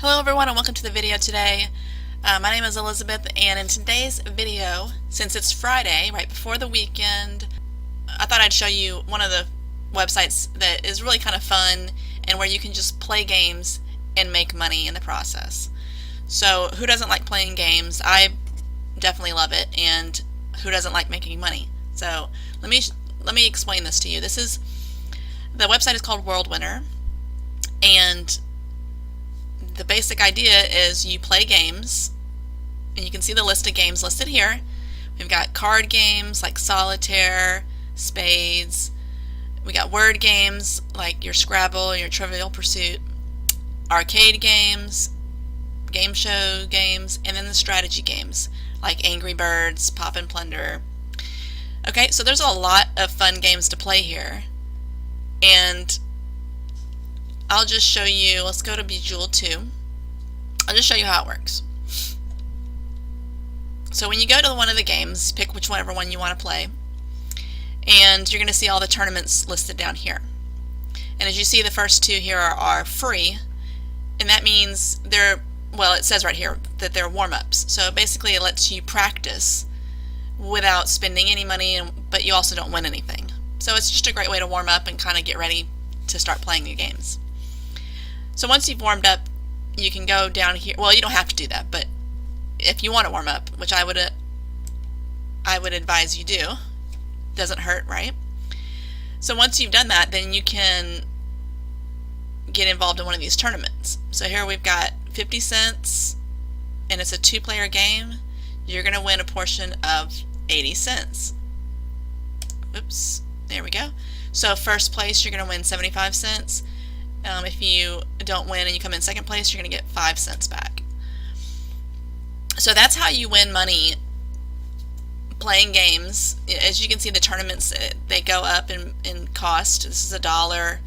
Hello everyone and welcome to the video today. My name is Elizabeth, and in today's video, since it's Friday, right before the weekend, I thought I'd show you one of the websites that is really kind of fun and where you can just play games and make money in the process. So who doesn't like playing games? I definitely love it, and who doesn't like making money? So let me explain this to you. The website is called World Winner, and the basic idea is you play games, and you can see the list of games listed here. We've got card games like solitaire, spades. We got word games like your Scrabble, your Trivial Pursuit, arcade games, game show games, and then the strategy games like Angry Birds, Pop and Plunder. Okay, so there's a lot of fun games to play here, and I'll just show you. Let's go to Bejeweled 2. I'll just show you how it works. So when you go to one of the games, pick whichever one you want to play, and you're going to see all the tournaments listed down here. And as you see, the first two here are free, and that means it says right here that they're warm-ups. So basically it lets you practice without spending any money, but you also don't win anything. So it's just a great way to warm up and kind of get ready to start playing the games. So once you've warmed up, you can go down here. Well, you don't have to do that, but if you want to warm up, which I would advise you do, doesn't hurt, right? So once you've done that, then you can get involved in one of these tournaments. So here we've got 50 cents, and it's a 2-player game. You're going to win a portion of 80 cents. Oops, there we go. So first place, you're going to win 75 cents. If you don't win and you come in second place, you're going to get 5 cents back. So that's how you win money playing games. As you can see, the tournaments, they go up in cost. This is $1,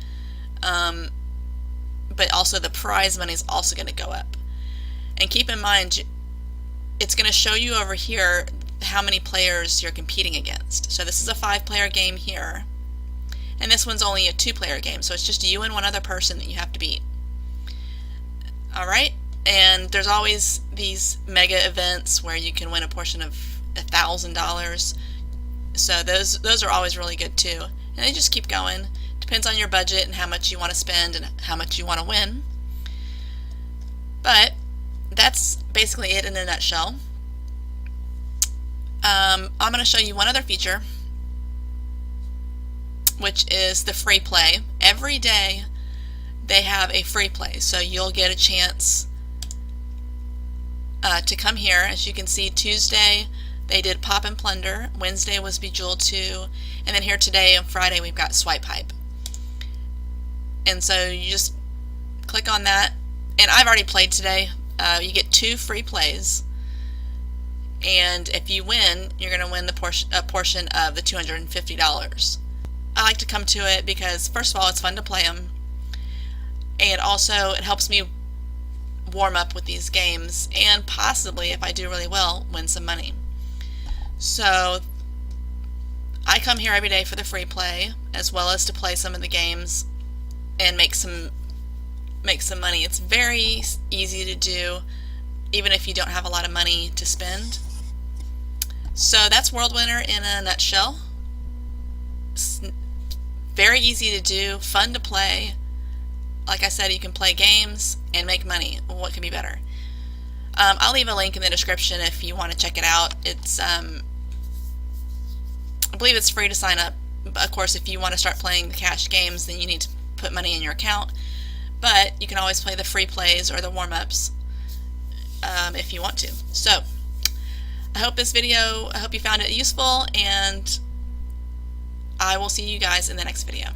but also the prize money is also going to go up. And keep in mind, it's going to show you over here how many players you're competing against. So this is a 5-player game here, and this one's only a 2-player game, so it's just you and one other person that you have to beat. Alright, and there's always these mega events where you can win a portion of $1,000, so those are always really good too. And they just keep going. Depends on your budget and how much you want to spend and how much you want to win. But that's basically it in a nutshell. I'm going to show you one other feature, which is the free play. Every day they have a free play, so you'll get a chance to come here. As you can see, Tuesday they did Pop and Plunder, Wednesday was Bejeweled 2, and then here today on Friday we've got Swipe Hype. And so you just click on that, and I've already played today. You get 2 free plays, and if you win, you're going to win a portion of the $250. I like to come to it because, first of all, it's fun to play them, and also it helps me warm up with these games, and possibly, if I do really well, win some money. So I come here every day for the free play, as well as to play some of the games and make some money. It's very easy to do, even if you don't have a lot of money to spend. So that's World Winner in a nutshell. It's very easy to do, fun to play. Like I said, you can play games and make money. What could be better? I'll leave a link in the description if you want to check it out. It's I believe it's free to sign up. Of course, if you want to start playing the cash games, then you need to put money in your account. But you can always play the free plays or the warm-ups if you want to. So I hope you found it useful, and I will see you guys in the next video.